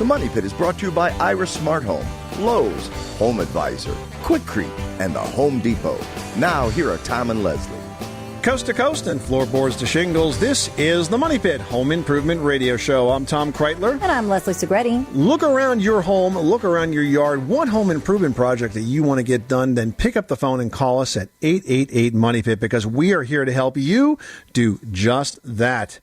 Money Pit is brought to you by Iris Smart Home, Lowe's, Home Advisor, Quikrete, and the Home Depot. Now, here are Tom and Leslie. Coast to coast and floorboards to shingles, this is the Money Pit Home Improvement Radio Show. I'm Tom Kreitler. And I'm Leslie Segretti. Look around your home, look around your yard. One home improvement project that you want to get done, then pick up the phone and call us at 888-MONEY-PIT because we are here to help you do just that.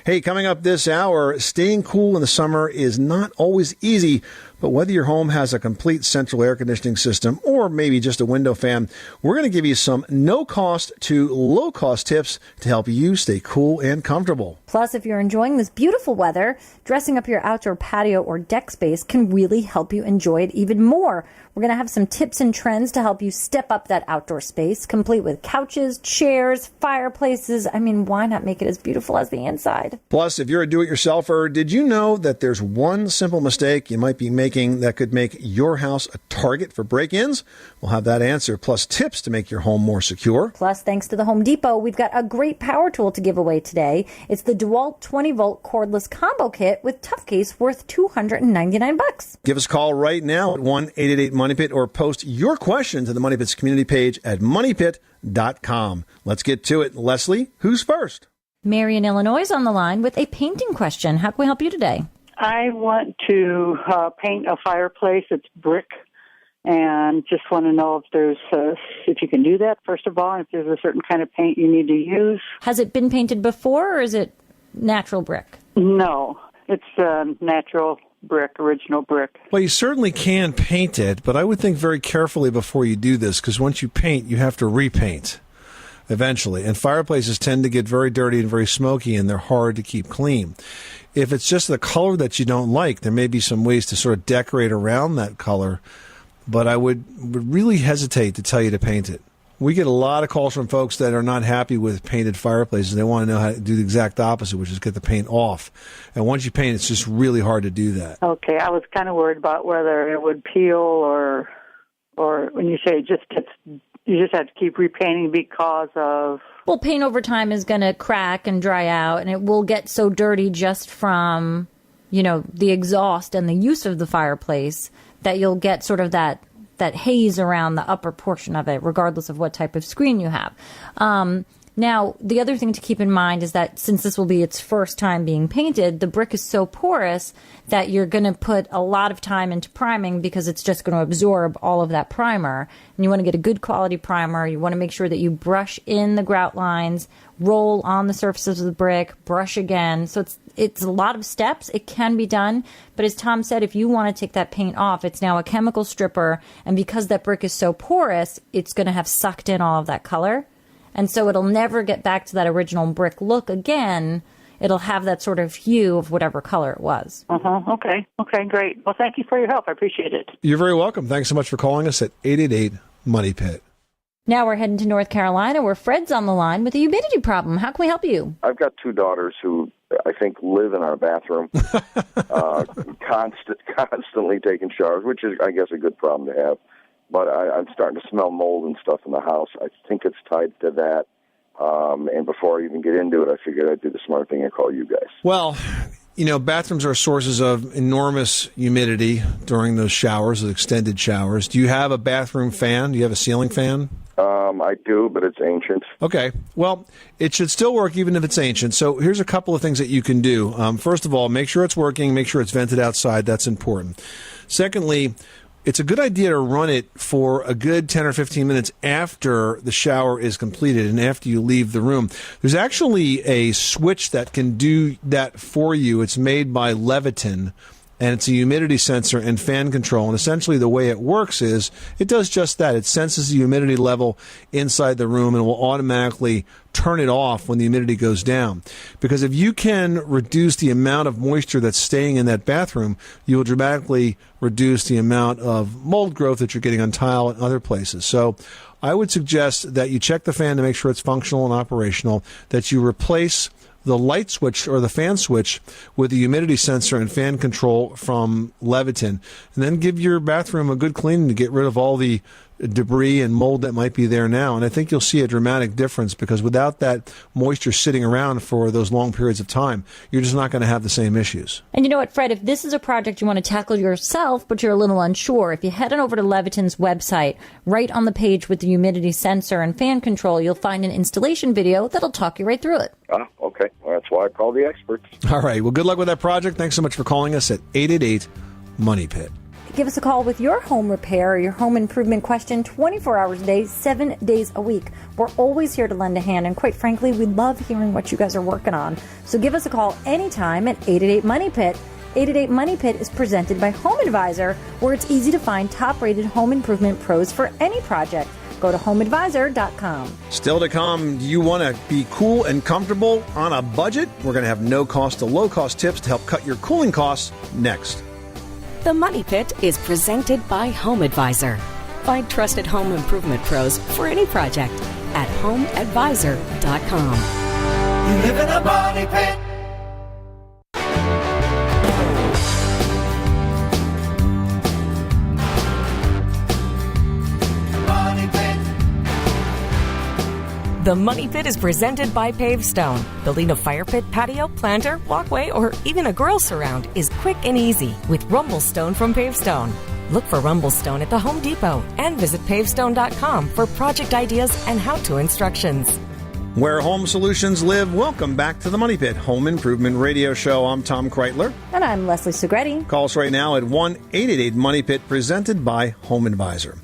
Hey, coming up this hour, staying cool in the summer is not always easy, but whether your home has a complete central air conditioning system or maybe just a window fan, we're going to give you some no-cost to low-cost tips to help you stay cool and comfortable. Plus, if you're enjoying this beautiful weather, dressing up your outdoor patio or deck space can really help you enjoy it even more. We're going to have some tips and trends to help you step up that outdoor space, complete with couches, chairs, fireplaces. I mean, why not make it as beautiful as the inside? Plus, if you're a do-it-yourselfer, did you know that there's one simple mistake you might be making that could make your house a target for break-ins? We'll have that answer, plus tips to make your home more secure. Plus, thanks to the Home Depot, we've got a great power tool to give away today. It's the DeWalt 20-volt cordless combo kit with Tough Case worth $299. Give us a call right now at 1-888-MONEY-PIT or post your question to the Money Pit's community page at moneypit.com. Let's get to it. Leslie, who's first? Mary in Illinois is on the line with a painting question. How can we help you today? I want to paint a fireplace. It's brick, and just want to know if you can do that, first of all, and if there's a certain kind of paint you need to use. Has it been painted before, or is it natural brick? No, it's natural brick, original brick. Well, you certainly can paint it, but I would think very carefully before you do this, because once you paint, you have to repaint eventually. And fireplaces tend to get very dirty and very smoky, and they're hard to keep clean. If it's just the color that you don't like, there may be some ways to sort of decorate around that color, but I would really hesitate to tell you to paint it. We get a lot of calls from folks that are not happy with painted fireplaces. They want to know how to do the exact opposite, which is get the paint off. And once you paint, it's just really hard to do that. Okay, I was kind of worried about whether it would peel or when you say you just have to keep repainting because of... Well, paint over time is going to crack and dry out, and it will get so dirty just from, the exhaust and the use of the fireplace that you'll get sort of that haze around the upper portion of it, regardless of what type of screen you have. Now, the other thing to keep in mind is that since this will be its first time being painted, the brick is so porous that you're going to put a lot of time into priming because it's just going to absorb all of that primer. And you want to get a good quality primer. You want to make sure that you brush in the grout lines, roll on the surfaces of the brick, brush again. So it's a lot of steps. It can be done. But as Tom said, if you want to take that paint off, it's now a chemical stripper. And because that brick is so porous, it's going to have sucked in all of that color. And so it'll never get back to that original brick look again. It'll have that sort of hue of whatever color it was. Okay, great. Well, thank you for your help. I appreciate it. You're very welcome. Thanks so much for calling us at 888-MONEY-PIT. Now we're heading to North Carolina, where Fred's on the line with a humidity problem. How can we help you? I've got two daughters who I think live in our bathroom, constantly taking showers, which is, I guess, a good problem to have. But I'm starting to smell mold and stuff in the house. I think it's tied to that. And before I even get into it, I figured I'd do the smart thing and call you guys. Well, bathrooms are sources of enormous humidity during those showers, those extended showers. Do you have a bathroom fan? Do you have a ceiling fan? I do, but it's ancient. Okay. Well, it should still work even if it's ancient. So here's a couple of things that you can do. First of all, make sure it's working. Make sure it's vented outside. That's important. Secondly, it's a good idea to run it for a good 10 or 15 minutes after the shower is completed and after you leave the room. There's actually a switch that can do that for you. It's made by Leviton, and it's a humidity sensor and fan control. And essentially the way it works is it does just that. It senses the humidity level inside the room and will automatically turn it off when the humidity goes down. Because if you can reduce the amount of moisture that's staying in that bathroom, you will dramatically reduce the amount of mold growth that you're getting on tile and other places. So I would suggest that you check the fan to make sure it's functional and operational, that you replace the light switch or the fan switch with the humidity sensor and fan control from Leviton, and then give your bathroom a good cleaning to get rid of all the debris and mold that might be there now. And I think you'll see a dramatic difference, because without that moisture sitting around for those long periods of time, you're just not going to have the same issues. And you know what, Fred, if this is a project you want to tackle yourself, but you're a little unsure, if you head on over to Leviton's website, right on the page with the humidity sensor and fan control, you'll find an installation video that'll talk you right through it. Okay. Well, that's why I call the experts. All right. Well, good luck with that project. Thanks so much for calling us at 888-MONEY-PIT. Give us a call with your home repair or your home improvement question 24 hours a day, 7 days a week. We're always here to lend a hand, and quite frankly, we love hearing what you guys are working on. So give us a call anytime at 888-MONEY-PIT. 888-MONEY-PIT is presented by Home Advisor, where it's easy to find top-rated home improvement pros for any project. Go to homeadvisor.com. Still to come, do you want to be cool and comfortable on a budget? We're going to have no-cost to low-cost tips to help cut your cooling costs next. The Money Pit is presented by Home Advisor. Find trusted home improvement pros for any project at homeadvisor.com. You live in a money pit. The Money Pit is presented by Pavestone. Building a fire pit, patio, planter, walkway, or even a grill surround is quick and easy with Rumblestone from Pavestone. Look for Rumblestone at the Home Depot and visit pavestone.com for project ideas and how-to instructions. Where home solutions live, welcome back to the Money Pit Home Improvement Radio Show. I'm Tom Kreitler. And I'm Leslie Segretti. Call us right now at 1-888-MONEY-PIT, presented by Home Advisor.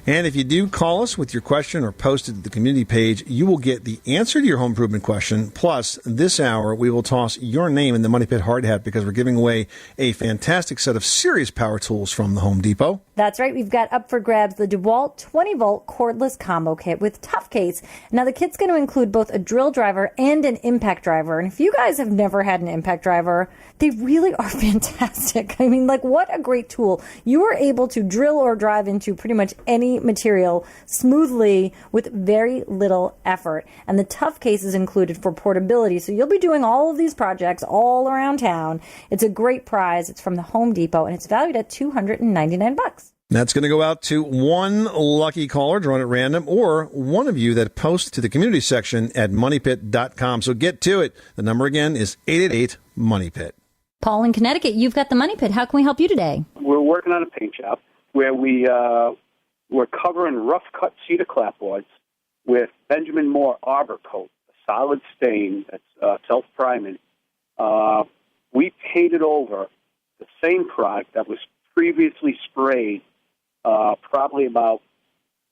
And if you do call us with your question or post it to the community page, you will get the answer to your home improvement question. Plus, this hour, we will toss your name in the Money Pit hard hat, because we're giving away a fantastic set of serious power tools from the Home Depot. That's right. We've got up for grabs the DeWalt 20-volt cordless combo kit with Tough Case. Now, the kit's going to include both a drill driver and an impact driver. And if you guys have never had an impact driver, they really are fantastic. I mean, like, what a great tool. You are able to drill or drive into pretty much any material smoothly with very little effort. And the Tough Case is included for portability. So you'll be doing all of these projects all around town. It's a great prize. It's from the Home Depot, and it's valued at $299. That's going to go out to one lucky caller, drawn at random, or one of you that posts to the community section at moneypit.com. So get to it. The number again is 888-MONEY-PIT. Paul in Connecticut, you've got the Money Pit. How can we help you today? We're working on a paint job where we're covering rough-cut cedar clapboards with Benjamin Moore Arbor Coat, a solid stain that's self-priming. We painted over the same product that was previously sprayed probably about,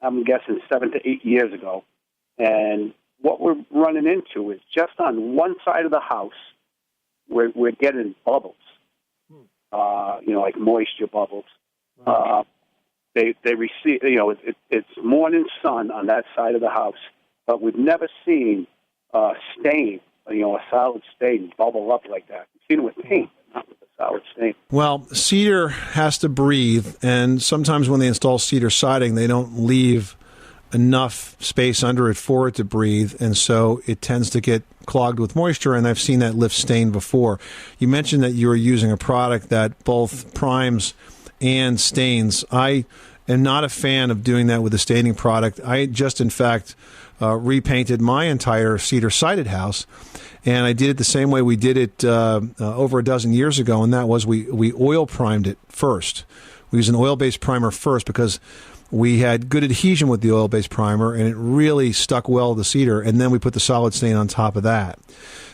I'm guessing, 7 to 8 years ago. And what we're running into is just on one side of the house, we're getting bubbles, like moisture bubbles. They receive, it's morning sun on that side of the house, but we've never seen a stain, a solid stain bubble up like that. We've seen it with paint, but not with a solid stain. Well, cedar has to breathe, and sometimes when they install cedar siding, they don't leave enough space under it for it to breathe, and so it tends to get clogged with moisture, and I've seen that lift stain before. You mentioned that you were using a product that both primes and stains. I am not a fan of doing that with a staining product. I just, in fact, repainted my entire cedar-sided house, and I did it the same way we did it over a dozen years ago, and that was we oil primed it first. We used an oil-based primer first because we had good adhesion with the oil-based primer, and it really stuck well to the cedar, and then we put the solid stain on top of that.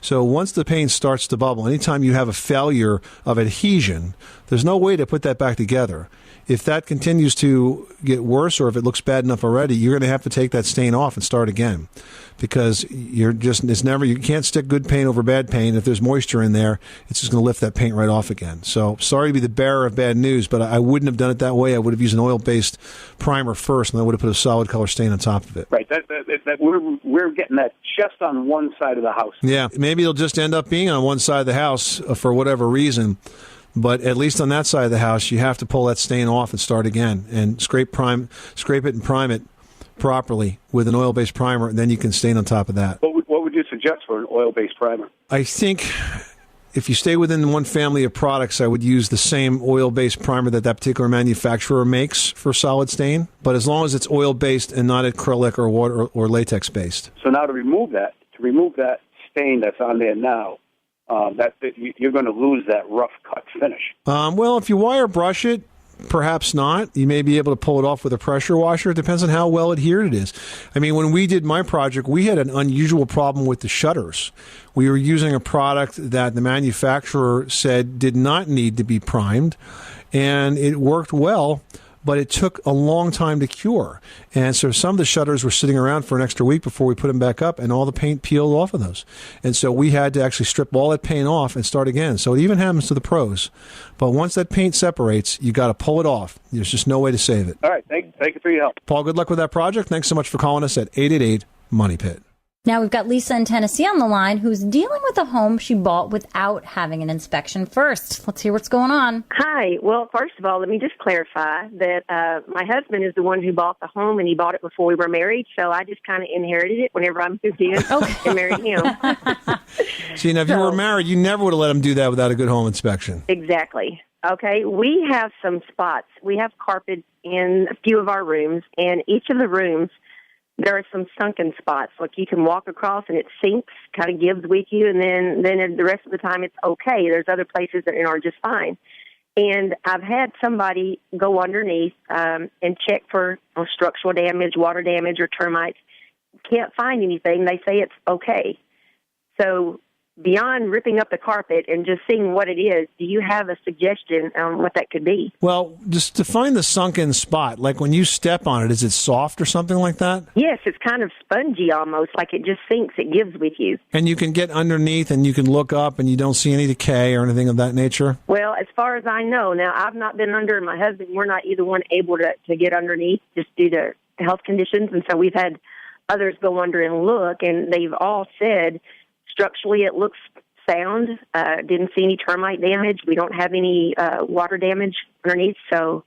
So once the paint starts to bubble, anytime you have a failure of adhesion, there's no way to put that back together. If that continues to get worse, or if it looks bad enough already, you're going to have to take that stain off and start again, because you can't stick good paint over bad paint. If there's moisture in there, it's just going to lift that paint right off again. So sorry to be the bearer of bad news, but I wouldn't have done it that way. I would have used an oil-based primer first, and I would have put a solid color stain on top of it. Right. We're getting that just on one side of the house. Yeah, maybe it'll just end up being on one side of the house for whatever reason. But at least on that side of the house, you have to pull that stain off and start again, and scrape it and prime it properly with an oil-based primer, and then you can stain on top of that. What would you suggest for an oil-based primer? I think if you stay within one family of products, I would use the same oil-based primer that particular manufacturer makes for solid stain. But as long as it's oil-based and not acrylic or water or latex-based. So now to remove that stain that's on there now, you're going to lose that rough cut finish. Well, if you wire brush it, perhaps not. You may be able to pull it off with a pressure washer. It depends on how well adhered it is. I mean, when we did my project, we had an unusual problem with the shutters. We were using a product that the manufacturer said did not need to be primed, and it worked well, but it took a long time to cure. And so some of the shutters were sitting around for an extra week before we put them back up, and all the paint peeled off of those. And so we had to actually strip all that paint off and start again. So it even happens to the pros. But once that paint separates, you got to pull it off. There's just no way to save it. All right. Thank you for your help. Paul, good luck with that project. Thanks so much for calling us at 888-MONEY-PIT. Now we've got Lisa in Tennessee on the line who's dealing with a home she bought without having an inspection first. Let's hear what's going on. Hi. Well, first of all, let me just clarify that my husband is the one who bought the home, and he bought it before we were married, so I just kind of inherited it whenever I moved in and married him. See, now if you were married, you never would have let him do that without a good home inspection. Exactly. Okay, we have some spots. We have carpet in a few of our rooms, and each of the rooms, there are some sunken spots. Like you can walk across and it sinks, kind of gives with you, and then the rest of the time it's okay. There's other places that are just fine. And I've had somebody go underneath and check for structural damage, water damage, or termites. Can't find anything. They say it's okay. So beyond ripping up the carpet and just seeing what it is, do you have a suggestion on what that could be? Well, just to find the sunken spot, like when you step on it, is it soft or something like that? Yes, it's kind of spongy almost, like it just sinks, it gives with you. And you can get underneath and you can look up and you don't see any decay or anything of that nature? Well, as far as I know, now I've not been under, and my husband, we're not either one able to get underneath just due to health conditions, and so we've had others go under and look, and they've all said structurally, it looks sound. Didn't see any termite damage. We don't have any water damage underneath, so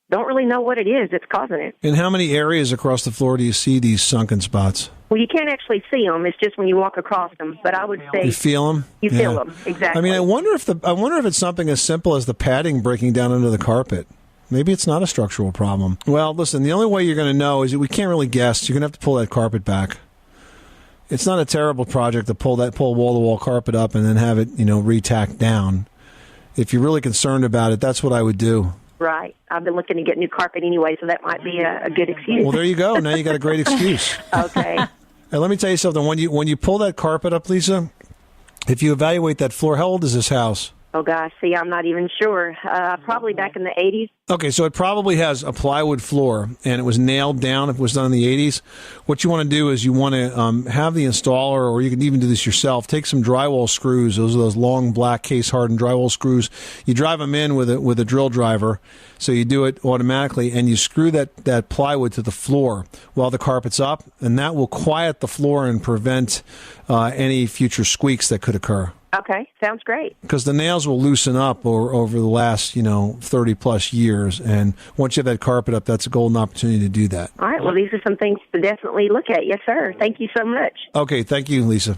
don't really know what it is that's causing it. In how many areas across the floor do you see these sunken spots? Well, you can't actually see them. It's just when you walk across them. But I would say you feel them. You feel them, exactly. I mean, I wonder if it's something as simple as the padding breaking down under the carpet. Maybe it's not a structural problem. Well, listen, the only way you're going to know is that we can't really guess. You're going to have to pull that carpet back. It's not a terrible project to pull wall-to-wall carpet up and then have it, re-tacked down. If you're really concerned about it, that's what I would do. Right. I've been looking to get new carpet anyway, so that might be a good excuse. Well, there you go. Now you got a great excuse. Okay. Hey, let me tell you something. When you pull that carpet up, Lisa, if you evaluate that floor, how old is this house? Oh, gosh. See, I'm not even sure. Probably back in the 80s. Okay, so it probably has a plywood floor, and it was nailed down if it was done in the 80s. What you want to do is you want to have the installer, or you can even do this yourself, take some drywall screws. Those are those long black case-hardened drywall screws. You drive them in with a drill driver, so you do it automatically, and you screw that plywood to the floor while the carpet's up, and that will quiet the floor and prevent any future squeaks that could occur. Okay, sounds great. Because the nails will loosen up over the last, 30-plus years. And once you have that carpet up, that's a golden opportunity to do that. All right, well, these are some things to definitely look at. Yes, sir. Thank you so much. Okay, thank you, Lisa.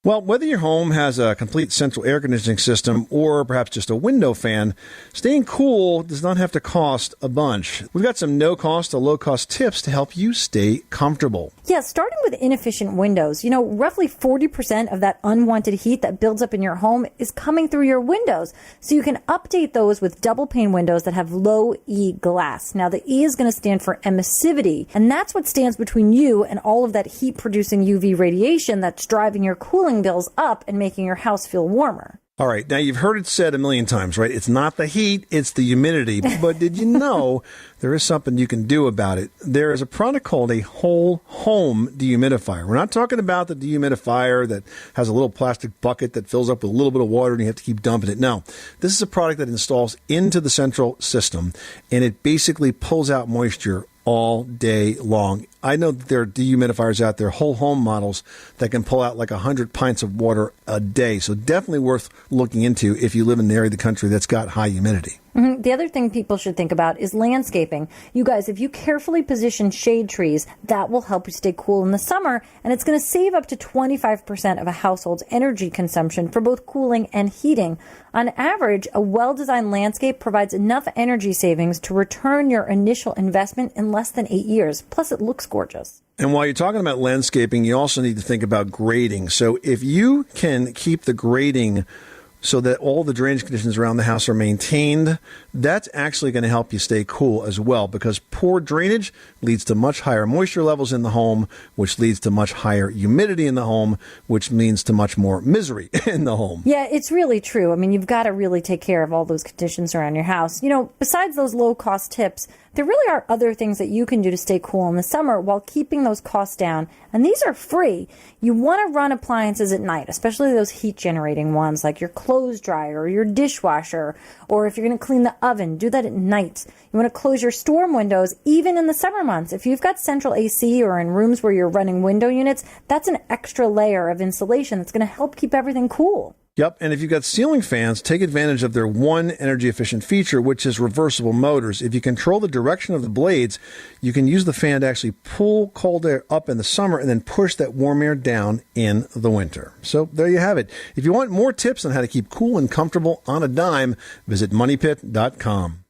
Well, whether your home has a complete central air conditioning system or perhaps just a window fan, staying cool does not have to cost a bunch. We've got some no-cost to low-cost tips to help you stay comfortable. Yeah, starting with inefficient windows. Roughly 40% of that unwanted heat that builds up in your home is coming through your windows. So you can update those with double pane windows that have low E glass. Now, the E is going to stand for emissivity, and that's what stands between you and all of that heat-producing UV radiation that's driving your cooling bills up and making your house feel warmer. All right, now you've heard it said a million times, right? It's not the heat, it's the humidity. But did you know there is something you can do about it? There is a product called a whole home dehumidifier. We're not talking about the dehumidifier that has a little plastic bucket that fills up with a little bit of water and you have to keep dumping it. No, this is a product that installs into the central system, and it basically pulls out moisture all day long. I know that there are dehumidifiers out there, whole home models, that can pull out like 100 pints of water a day. So definitely worth looking into if you live in an area of the country that's got high humidity. The other thing people should think about is landscaping. You guys, if you carefully position shade trees, that will help you stay cool in the summer, and it's going to save up to 25% of a household's energy consumption for both cooling and heating. On average, a well-designed landscape provides enough energy savings to return your initial investment in less than 8 years. Plus, it looks gorgeous. And while you're talking about landscaping, you also need to think about grading. So if you can keep the grading so that all the drainage conditions around the house are maintained, that's actually going to help you stay cool as well, because poor drainage leads to much higher moisture levels in the home, which leads to much higher humidity in the home, which means to much more misery in the home. Yeah, it's really true. I mean, you've got to really take care of all those conditions around your house. You know, besides those low-cost tips, there really are other things that you can do to stay cool in the summer while keeping those costs down, and these are free. You want to run appliances at night, especially those heat-generating ones like your clothes dryer or your dishwasher, or if you're going to clean the oven, do that at night. You want to close your storm windows even in the summer months. If you've got central AC or in rooms where you're running window units, that's an extra layer of insulation that's going to help keep everything cool. Yep, and if you've got ceiling fans, take advantage of their one energy-efficient feature, which is reversible motors. If you control the direction of the blades, you can use the fan to actually pull cold air up in the summer and then push that warm air down in the winter. So there you have it. If you want more tips on how to keep cool and comfortable on a dime, visit moneypit.com.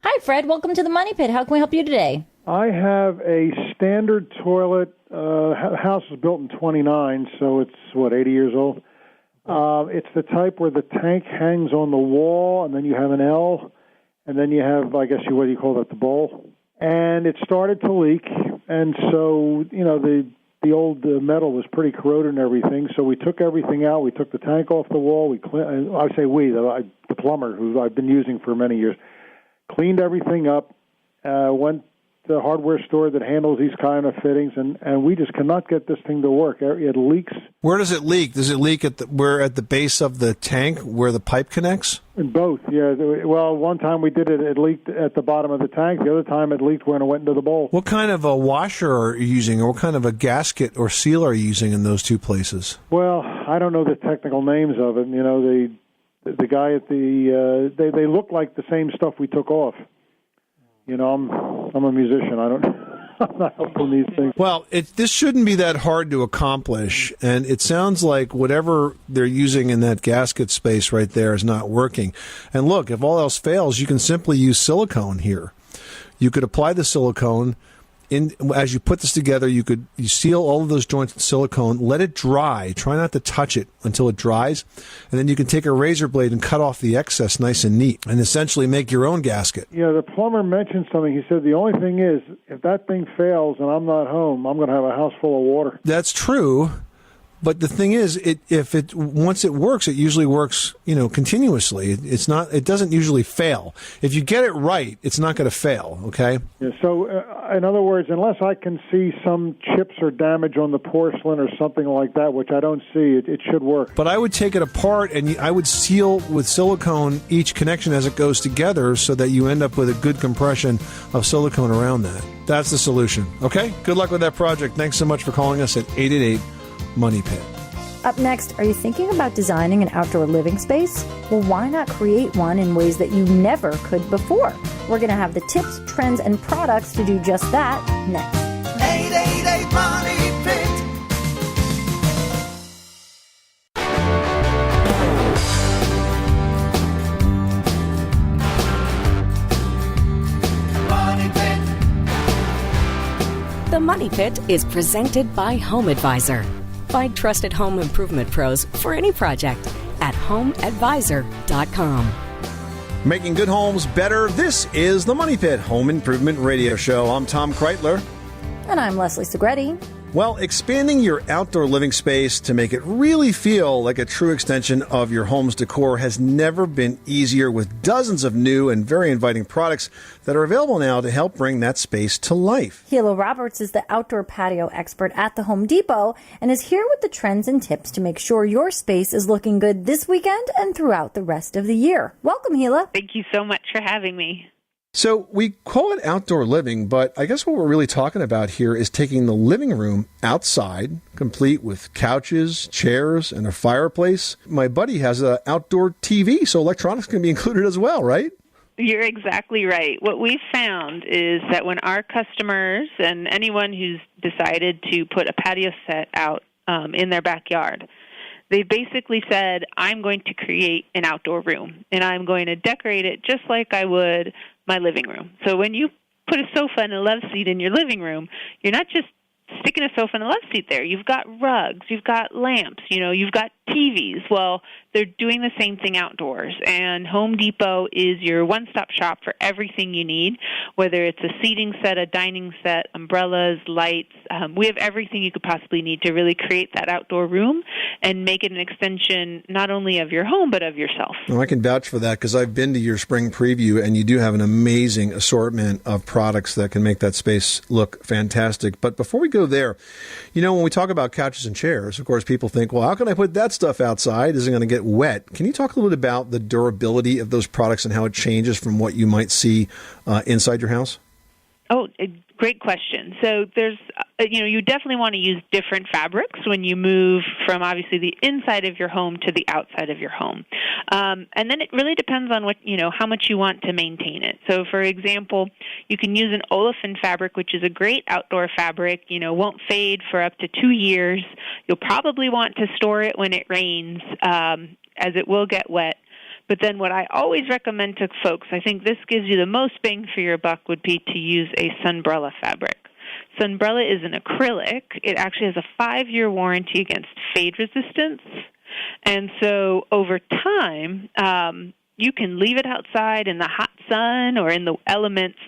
Hi, Fred. Welcome to the Money Pit. How can we help you today? I have a standard toilet. House was built in 29, so it's, 80 years old? It's the type where the tank hangs on the wall, and then you have an L, and then you have, I guess, what do you call that, the bowl? And it started to leak, and so, the old metal was pretty corroded and everything, so we took everything out. We took the tank off the wall. The plumber, who I've been using for many years, cleaned everything up, went to the hardware store that handles these kind of fittings, and we just cannot get this thing to work. It leaks. Where does it leak? Does it leak at the base of the tank where the pipe connects? In both, yeah. Well, one time we did it, it leaked at the bottom of the tank. The other time it leaked when it went into the bowl. What kind of a washer are you using, or what kind of a gasket or seal are you using in those two places? Well, I don't know the technical names of it. The guy at they look like the same stuff we took off. I'm a musician. I'm not helping these things. Well, this shouldn't be that hard to accomplish, and it sounds like whatever they're using in that gasket space right there is not working. And look, if all else fails, you can simply use silicone here. You could apply the silicone. As you put this together, you seal all of those joints with silicone, let it dry. Try not to touch it until it dries, and then you can take a razor blade and cut off the excess nice and neat, and essentially make your own gasket. Yeah, the plumber mentioned something. He said the only thing is, if that thing fails and I'm not home, I'm going to have a house full of water. That's true. But the thing is, once it works, it usually works, continuously. It doesn't usually fail. If you get it right, it's not going to fail. Okay. Yeah, so, in other words, unless I can see some chips or damage on the porcelain or something like that, which I don't see, it should work. But I would take it apart and I would seal with silicone each connection as it goes together, so that you end up with a good compression of silicone around that. That's the solution. Okay. Good luck with that project. Thanks so much for calling us at 888 Money Pit. Up next, are you thinking about designing an outdoor living space? Well, why not create one in ways that you never could before? We're going to have the tips, trends, and products to do just that next. 888 Money Pit. Money Pit. The Money Pit is presented by Home Advisor. Find trusted home improvement pros for any project at homeadvisor.com. Making good homes better. This is the Money Pit Home Improvement Radio Show. I'm Tom Kreitler. And I'm Leslie Segretti. Well, expanding your outdoor living space to make it really feel like a true extension of your home's decor has never been easier, with dozens of new and very inviting products that are available now to help bring that space to life. Hila Roberts is the outdoor patio expert at the Home Depot and is here with the trends and tips to make sure your space is looking good this weekend and throughout the rest of the year. Welcome, Hila. Thank you so much for having me. So we call it outdoor living, but I guess what we're really talking about here is taking the living room outside, complete with couches, chairs, and a fireplace. My buddy has an outdoor TV, so electronics can be included as well, right? You're exactly right. What we've found is that when our customers and anyone who's decided to put a patio set out in their backyard, they basically said, I'm going to create an outdoor room, and I'm going to decorate it just like I would my living room. So when you put a sofa and a love seat in your living room, you're not just sticking a sofa and a love seat there. You've got rugs, you've got lamps, you've got TVs. Well, they're doing the same thing outdoors, and Home Depot is your one-stop shop for everything you need, whether it's a seating set, a dining set, umbrellas, lights. We have everything you could possibly need to really create that outdoor room and make it an extension not only of your home but of yourself. Well, I can vouch for that because I've been to your spring preview, and you do have an amazing assortment of products that can make that space look fantastic. But before we go there, when we talk about couches and chairs, of course, people think, well, how can I put that stuff outside? Is it going to get wet? Can you talk a little bit about the durability of those products and how it changes from what you might see inside your house? Oh, great question. So there's, you definitely want to use different fabrics when you move from obviously the inside of your home to the outside of your home. And then it really depends on how much you want to maintain it. So for example, you can use an olefin fabric, which is a great outdoor fabric, won't fade for up to 2 years. You'll probably want to store it when it rains, as it will get wet. But then what I always recommend to folks, I think this gives you the most bang for your buck, would be to use a Sunbrella fabric. Sunbrella is an acrylic. It actually has a 5-year warranty against fade resistance. And so over time, you can leave it outside in the hot sun or in the elements,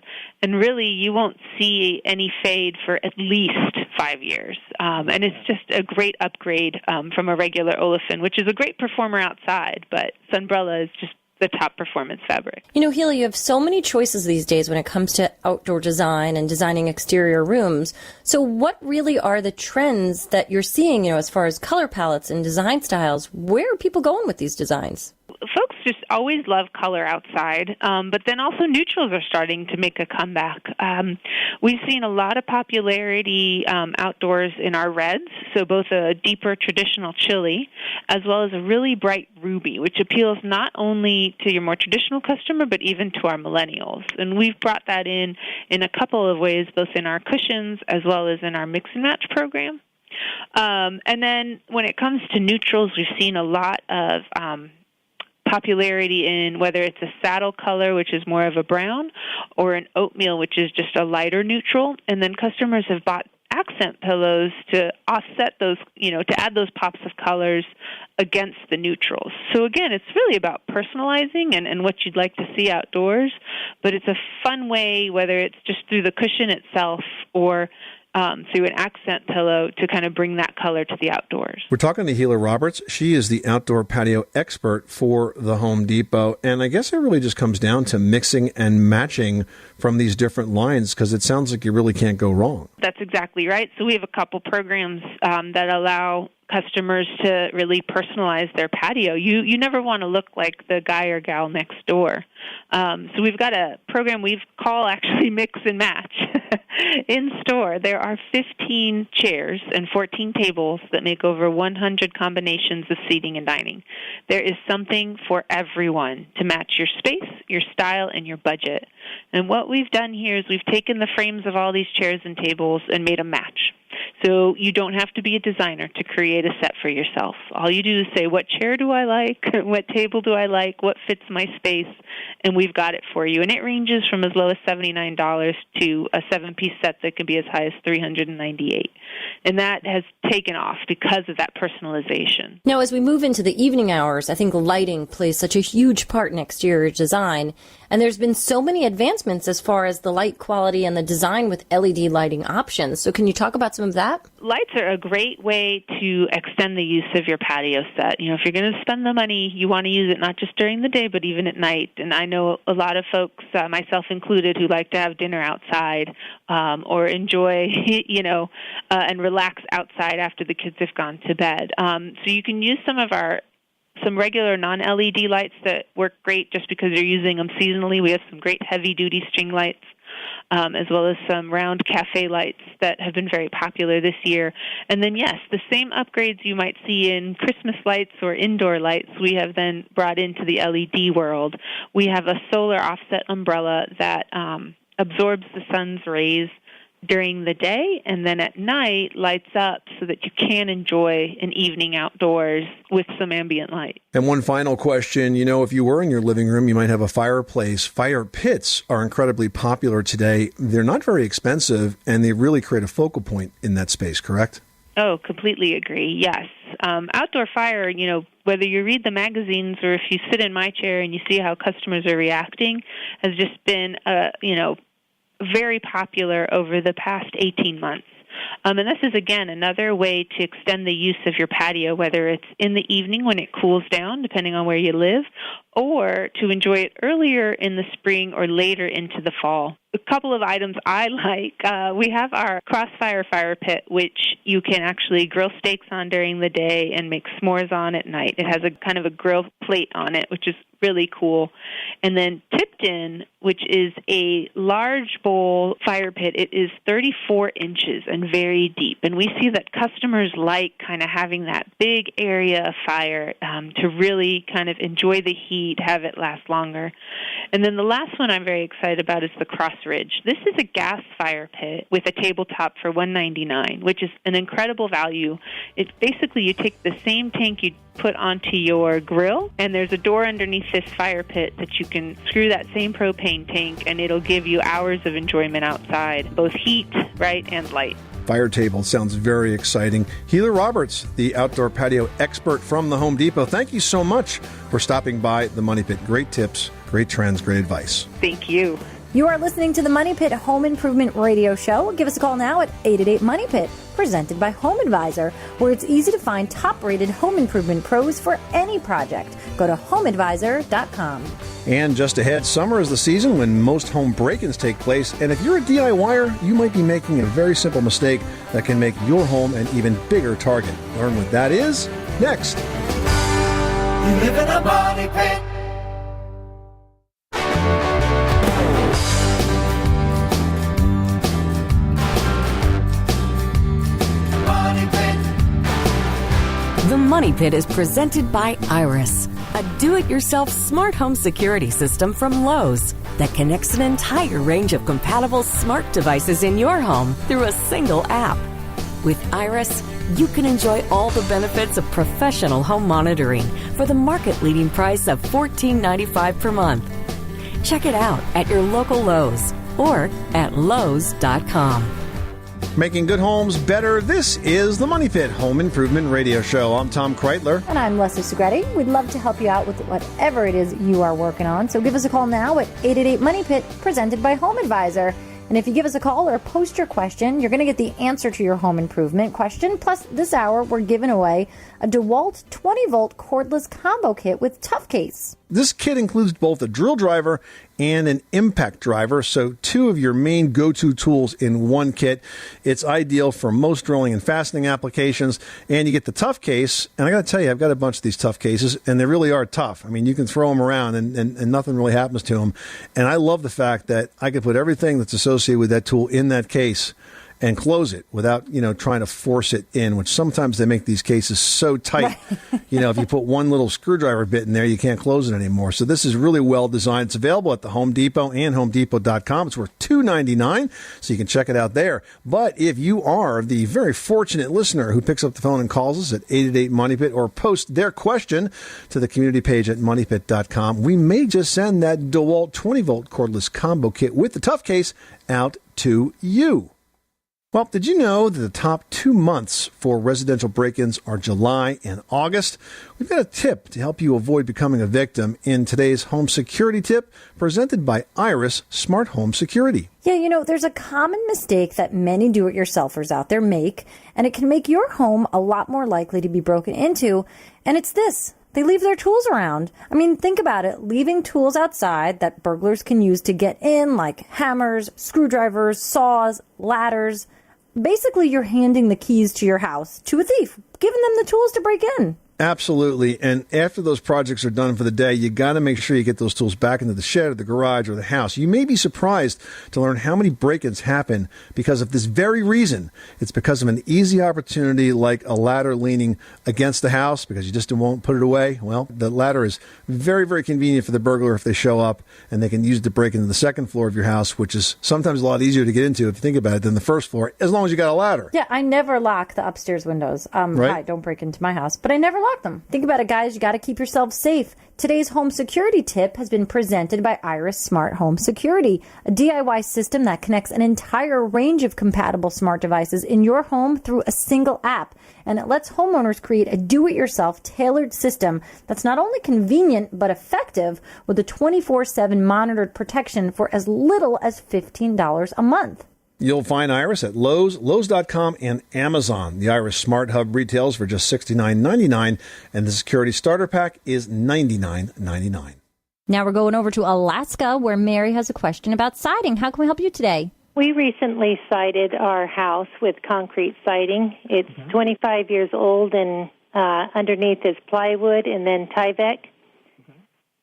and really you won't see any fade for at least 5 years. And it's just a great upgrade from a regular olefin, which is a great performer outside, but Sunbrella is just the top performance fabric. Healy, you have so many choices these days when it comes to outdoor design and designing exterior rooms. So what really are the trends that you're seeing, as far as color palettes and design styles? Where are people going with these designs? Folks just always love color outside, but then also neutrals are starting to make a comeback. We've seen a lot of popularity outdoors in our reds, so both a deeper traditional chili as well as a really bright ruby, which appeals not only to your more traditional customer but even to our millennials. And we've brought that in a couple of ways, both in our cushions as well as in our mix and match program. And then when it comes to neutrals, we've seen a lot of popularity in whether it's a saddle color, which is more of a brown, or an oatmeal, which is just a lighter neutral. And then customers have bought accent pillows to offset those, to add those pops of colors against the neutrals. So again, it's really about personalizing and what you'd like to see outdoors, but it's a fun way, whether it's just through the cushion itself or through an accent pillow, to kind of bring that color to the outdoors. We're talking to Gila Roberts. She is the outdoor patio expert for the Home Depot. And I guess it really just comes down to mixing and matching from these different lines, because it sounds like you really can't go wrong. That's exactly right. So we have a couple programs that allow customers to really personalize their patio. You never want to look like the guy or gal next door. So we've got a program we call actually Mix and Match. In store, there are 15 chairs and 14 tables that make over 100 combinations of seating and dining. There is something for everyone to match your space, your style, and your budget. And what we've done here is we've taken the frames of all these chairs and tables and made a match. So you don't have to be a designer to create a set for yourself. All you do is say, what chair do I like? What table do I like? What fits my space? And we've got it for you. And it ranges from as low as $79 to a 7-piece set that can be as high as $398. And that has taken off because of that personalization. Now, as we move into the evening hours, I think lighting plays such a huge part in exterior design. And there's been so many advancements as far as the light quality and the design with LED lighting options. So can you talk about some of that? Lights are a great way to extend the use of your patio set. If you're going to spend the money, you want to use it not just during the day, but even at night. And I know a lot of folks, myself included, who like to have dinner outside or enjoy, and relax outside after the kids have gone to bed. So you can use some regular non-LED lights that work great just because you're using them seasonally. We have some great heavy-duty string lights. as well as some round cafe lights that have been very popular this year. And then, yes, the same upgrades you might see in Christmas lights or indoor lights, we have then brought into the LED world. We have a solar offset umbrella that absorbs the sun's rays during the day, and then at night lights up so that you can enjoy an evening outdoors with some ambient light. And one final question, if you were in your living room, you might have a fireplace. Fire pits are incredibly popular today. They're not very expensive, and they really create a focal point in that space, correct? Oh, completely agree, yes. Outdoor fire, whether you read the magazines or if you sit in my chair and you see how customers are reacting, has just been, very popular over the past 18 months. And this is, again, another way to extend the use of your patio, whether it's in the evening when it cools down, depending on where you live, or to enjoy it earlier in the spring or later into the fall. A couple of items I like. We have our Crossfire fire pit, which you can actually grill steaks on during the day and make s'mores on at night. It has a kind of a grill plate on it, which is really cool. And then Tipton, which is a large bowl fire pit. It is 34 inches and very deep. And we see that customers like kind of having that big area of fire to really kind of enjoy the heat, have it last longer. And then the last one I'm very excited about is the Cross Ridge. This is a gas fire pit with a tabletop for $199, which is an incredible value. It's basically you take the same tank you put onto your grill, and there's a door underneath this fire pit that you can screw that same propane tank, and it'll give you hours of enjoyment outside, both heat, right, and light. Fire table sounds very exciting. Heather Roberts, the outdoor patio expert from the Home Depot, thank you so much for stopping by the Money Pit. Great tips, great trends, great advice. Thank you. You are listening to the Money Pit Home Improvement Radio Show. Give us a call now at 888-MONEY-PIT, presented by Home Advisor, where it's easy to find top-rated home improvement pros for any project. Go to homeadvisor.com. And just ahead, summer is the season when most home break-ins take place. And if you're a DIYer, you might be making a very simple mistake that can make your home an even bigger target. Learn what that is next. You live in a money pit. The Money Pit is presented by Iris, a do-it-yourself smart home security system from Lowe's that connects an entire range of compatible smart devices in your home through a single app. With Iris, you can enjoy all the benefits of professional home monitoring for the market-leading price of $14.95 per month. Check it out at your local Lowe's or at Lowes.com. Making good homes better. This is the Money Pit Home Improvement Radio Show. I'm Tom Kreitler. And I'm Leslie Segretti. We'd love to help you out with whatever it is you are working on. So give us a call now at 888-MONEY-PIT, presented by Home Advisor. And if you give us a call or post your question, you're going to get the answer to your home improvement question. Plus, this hour, we're giving away a DeWalt 20-volt cordless combo kit with Tough Case. This kit includes both a drill driver and an impact driver, so two of your main go-to tools in one kit. It's ideal for most drilling and fastening applications, and you get the Tough Case. And I got to tell you, I've got a bunch of these Tough Cases, and they really are tough. I mean, you can throw them around, and nothing really happens to them. And I love the fact that I can put everything that's associated with that tool in that case and close it without, trying to force it in, which sometimes they make these cases so tight. Right. If you put one little screwdriver bit in there, you can't close it anymore. So this is really well designed. It's available at the Home Depot and HomeDepot.com. It's worth $2.99, so you can check it out there. But if you are the very fortunate listener who picks up the phone and calls us at 888-MONEY-PIT or post their question to the community page at MoneyPit.com, we may just send that DeWalt 20-volt cordless combo kit with the Tough Case out to you. Well, did you know that the top 2 months for residential break-ins are July and August? We've got a tip to help you avoid becoming a victim in today's home security tip presented by Iris Smart Home Security. Yeah, there's a common mistake that many do-it-yourselfers out there make, and it can make your home a lot more likely to be broken into, and it's this. They leave their tools around. I mean, think about it. Leaving tools outside that burglars can use to get in, like hammers, screwdrivers, saws, ladders. Basically, you're handing the keys to your house to a thief, giving them the tools to break in. Absolutely. And after those projects are done for the day, you got to make sure you get those tools back into the shed or the garage or the house. You may be surprised to learn how many break-ins happen because of this very reason. It's because of an easy opportunity like a ladder leaning against the house because you just won't put it away. Well, the ladder is very, very convenient for the burglar if they show up, and they can use it to break into the second floor of your house, which is sometimes a lot easier to get into if you think about it than the first floor, as long as you got a ladder. Yeah, I never lock the upstairs windows. Right. Hi, don't break into my house, but I never lock them. Think about it, guys. You got to keep yourself safe. Today's home security tip has been presented by Iris Smart Home Security, a DIY system that connects an entire range of compatible smart devices in your home through a single app. And it lets homeowners create a do-it-yourself tailored system that's not only convenient but effective with a 24/7 monitored protection for as little as $15 a month. You'll find Iris at Lowe's, Lowe's.com, and Amazon. The Iris Smart Hub retails for just $69.99, and the Security Starter Pack is $99.99. Now we're going over to Alaska, where Mary has a question about siding. How can we help you today? We recently sided our house with concrete siding. It's 25 years old, and underneath is plywood and then Tyvek.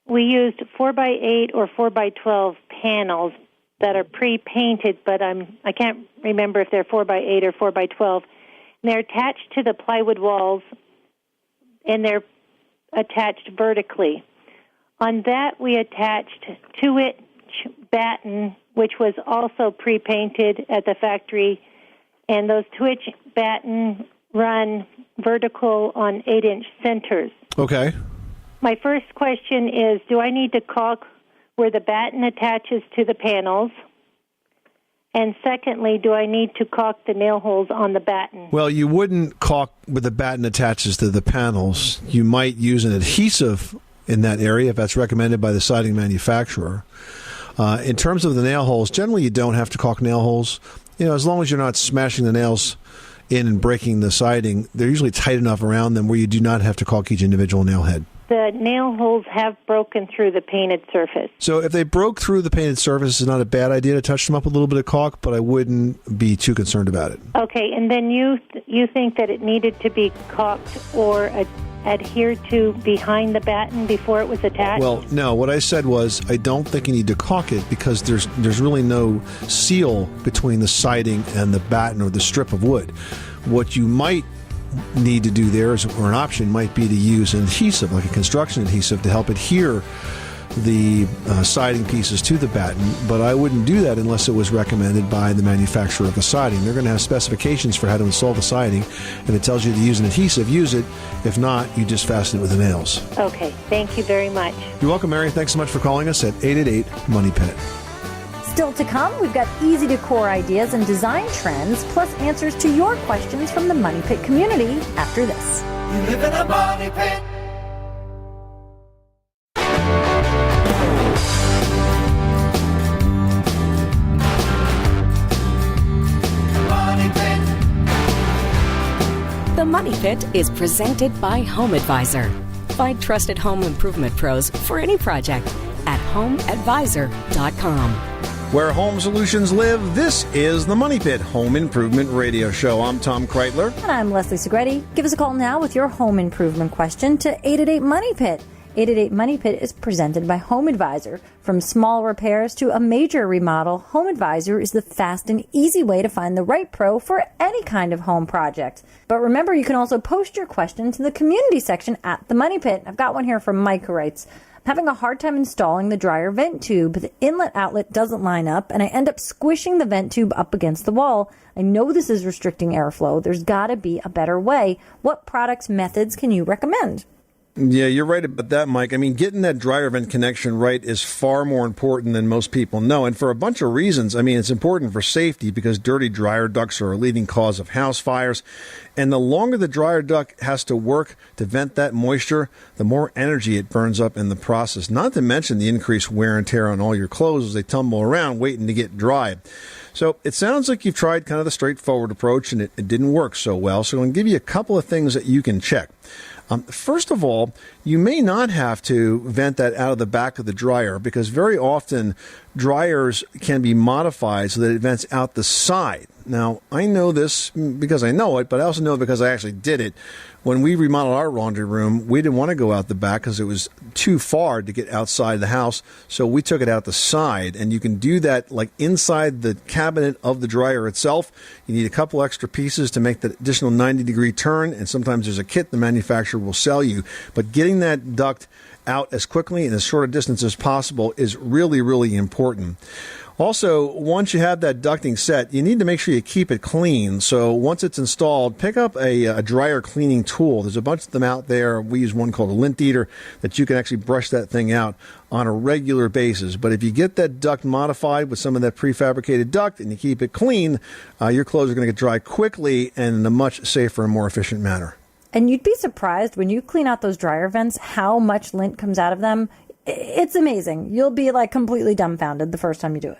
We used 4x8 or 4x12 panels that are pre-painted, but I can't remember if they're 4x8 or 4x12. And they're attached to the plywood walls, and they're attached vertically. On that, we attached 2-inch batten, which was also pre-painted at the factory, and those 2-inch batten run vertical on 8-inch centers. Okay. My first question is, do I need to caulk where the batten attaches to the panels? And secondly, do I need to caulk the nail holes on the batten? Well, you wouldn't caulk where the batten attaches to the panels. You might use an adhesive in that area if that's recommended by the siding manufacturer. In terms of the nail holes, generally you don't have to caulk nail holes. You know, as long as you're not smashing the nails in and breaking the siding, they're usually tight enough around them where you do not have to caulk each individual nail head. The nail holes have broken through the painted surface. So if they broke through the painted surface, it's not a bad idea to touch them up with a little bit of caulk, but I wouldn't be too concerned about it. Okay, and then you think that it needed to be caulked or adhered to behind the batten before it was attached? Well, no. What I said was I don't think you need to caulk it because there's really no seal between the siding and the batten or the strip of wood. What you might need to do there is, or an option might be to use an adhesive, like a construction adhesive, to help adhere the siding pieces to the batten, but I wouldn't do that unless it was recommended by the manufacturer of the siding. They're going to have specifications for how to install the siding, and it tells you to use an adhesive, use it. If not, you just fasten it with the nails. Okay, thank you very much. You're welcome, Mary. Thanks so much for calling us at 888-MONEY-PIT. Still to come, we've got easy decor ideas and design trends, plus answers to your questions from the Money Pit community after this. You live in a money pit. Money Pit. The Money Pit is presented by Home Advisor. Find trusted home improvement pros for any project at homeadvisor.com. Where home solutions live, this is the Money Pit Home Improvement Radio Show. I'm Tom Kreitler. And I'm Leslie Segretti. Give us a call now with your home improvement question to 888-MONEY-PIT. 888-MONEY-PIT is presented by Home Advisor. From small repairs to a major remodel, Home Advisor is the fast and easy way to find the right pro for any kind of home project. But remember, you can also post your question to the community section at the Money Pit. I've got one here from Mike who writes, having a hard time installing the dryer vent tube. The inlet outlet doesn't line up, and I end up squishing the vent tube up against the wall. I know this is restricting airflow. There's got to be a better way. What products, methods can you recommend? Yeah, you're right about that, Mike. I mean, getting that dryer vent connection right is far more important than most people know, and for a bunch of reasons. I mean, it's important for safety because dirty dryer ducts are a leading cause of house fires, and the longer the dryer duct has to work to vent that moisture, the more energy it burns up in the process, not to mention the increased wear and tear on all your clothes as they tumble around waiting to get dry. So it sounds like you've tried kind of the straightforward approach, and it didn't work so well, so I'm going to give you a couple of things that you can check. First of all, you may not have to vent that out of the back of the dryer because very often dryers can be modified so that it vents out the side. Now, I know this because I know it, but I also know it because I actually did it. When we remodeled our laundry room, we didn't want to go out the back because it was too far to get outside the house, so we took it out the side. And you can do that like inside the cabinet of the dryer itself. You need a couple extra pieces to make that additional 90-degree turn, and sometimes there's a kit the manufacturer will sell you. But getting that duct out as quickly and as short a distance as possible is really, really important. Also, once you have that ducting set, you need to make sure you keep it clean. So once it's installed, pick up a dryer cleaning tool. There's a bunch of them out there. We use one called a lint eater that you can actually brush that thing out on a regular basis. But if you get that duct modified with some of that prefabricated duct and you keep it clean, your clothes are going to get dry quickly and in a much safer and more efficient manner. And you'd be surprised when you clean out those dryer vents how much lint comes out of them. It's amazing. You'll be like completely dumbfounded the first time you do it.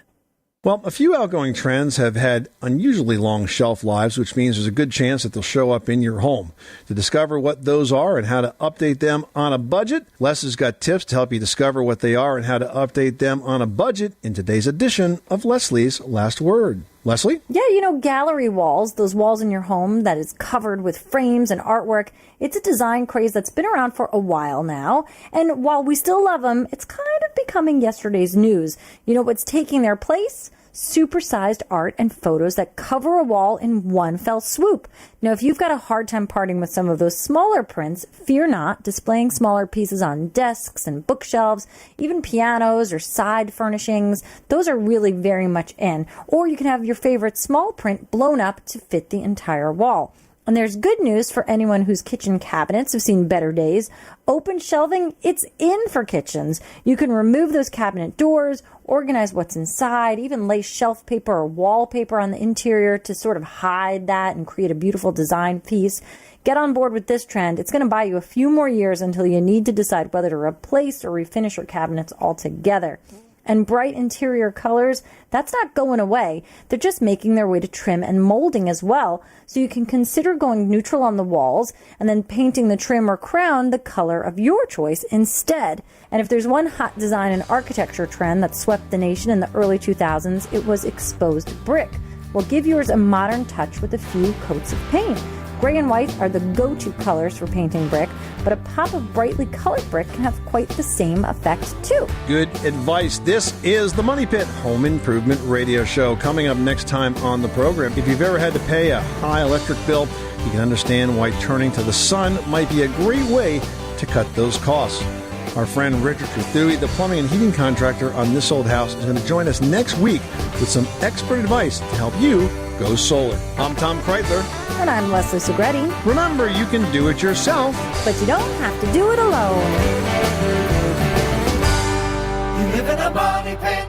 Well, a few outgoing trends have had unusually long shelf lives, which means there's a good chance that they'll show up in your home. To discover what those are and how to update them on a budget, Les has got tips to help you discover what they are and how to update them on a budget in today's edition of Leslie's Last Word. Leslie? Yeah, gallery walls, those walls in your home that is covered with frames and artwork, it's a design craze that's been around for a while now. And while we still love them, it's kind of becoming yesterday's news. You know what's taking their place? Supersized art and photos that cover a wall in one fell swoop. Now, if you've got a hard time parting with some of those smaller prints, fear not. Displaying smaller pieces on desks and bookshelves, even pianos or side furnishings, those are really very much in. Or you can have your favorite small print blown up to fit the entire wall. And there's good news for anyone whose kitchen cabinets have seen better days. Open shelving, it's in for kitchens. You can remove those cabinet doors, organize what's inside, even lay shelf paper or wallpaper on the interior to sort of hide that and create a beautiful design piece. Get on board with this trend. It's going to buy you a few more years until you need to decide whether to replace or refinish your cabinets altogether. And bright interior colors, that's not going away. They're just making their way to trim and molding as well. So you can consider going neutral on the walls and then painting the trim or crown the color of your choice instead. And if there's one hot design and architecture trend that swept the nation in the early 2000s, it was exposed brick. Well, give yours a modern touch with a few coats of paint. Gray and white are the go-to colors for painting brick, but a pop of brightly colored brick can have quite the same effect too. Good advice. This is the Money Pit Home Improvement Radio Show. Coming up next time on the program, if you've ever had to pay a high electric bill, you can understand why turning to the sun might be a great way to cut those costs. Our friend Richard Trethewey, the plumbing and heating contractor on This Old House, is going to join us next week with some expert advice to help you go solar. I'm Tom Kreitler. And I'm Leslie Segretti. Remember, you can do it yourself, but you don't have to do it alone. You live in a money pit.